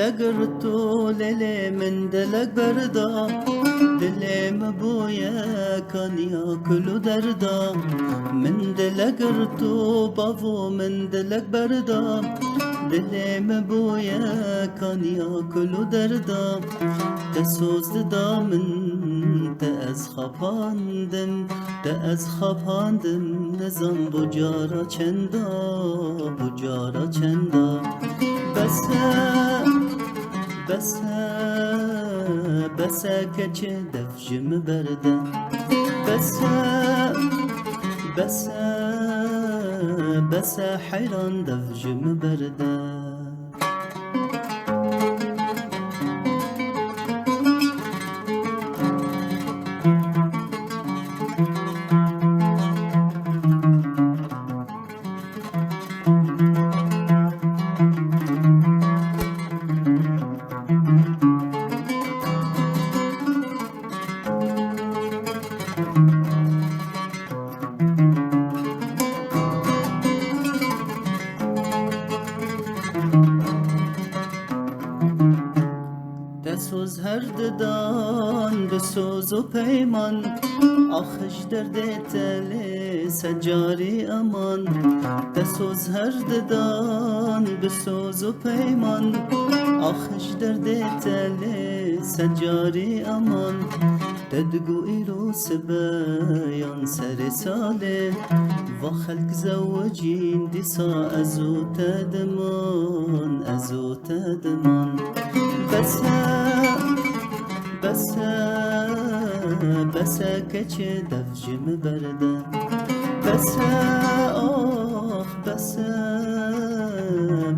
دلقرتو للي من دلق بردا دلي مبويا كان ياكلو دردا من دلقرتو بافو من دلق بردا دلي مبويا كان ياكلو دردا دسوز دا من از خپاندم از خپاندم نزان بجارا چندا بجارا چندا بسه کچه دفجم برده بسه حیران دفجم برده دسوز هر ددان دسوز و پیمان آخش درد تل سجاری امان دسوز هر ددان دسوز و پیمان آخش درد تل سجاری امان ددگو ایرو سبیان سر ساله و خلق زوجین دیسا ازو تدمان ازو تدمان بسه کچه دفجم برده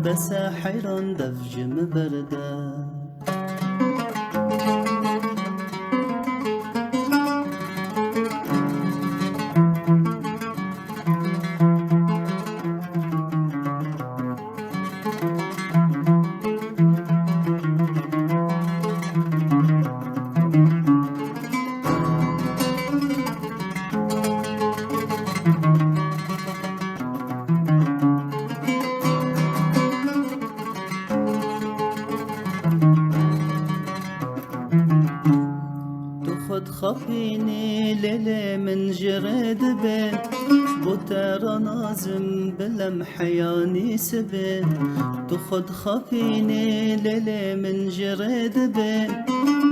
بسه حیران دفجم برده خود خفيني ليلة من جرد بي بوتر نازم بلمح ياني سبي خود خفيني ليلة من جرد بي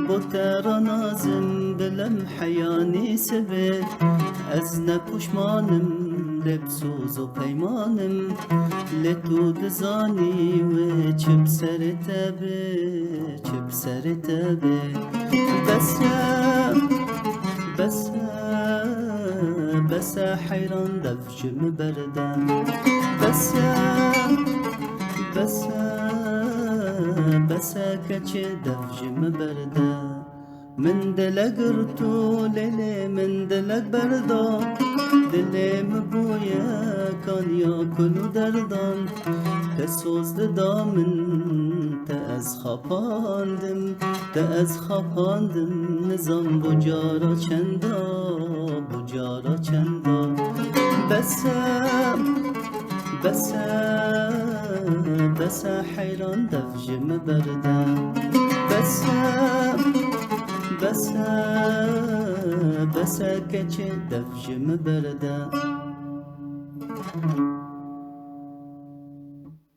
بوتر نازم بلمح ياني سبي ازنا پشمانم لبسوز و پیمانم لتو دزانی و چپ سر تبه چپ سر تبه بسه حیران دفجم بردم بسه کچه دفجم بردم من دلق رتو ليلي من دلق بردا دلي مبويا كان ياكلو دردان دسوز دا من تأز خپاندم نظام بجارا چندا بجارا چندا بسه حیران دفجم بردم بسه کچه دفجم برده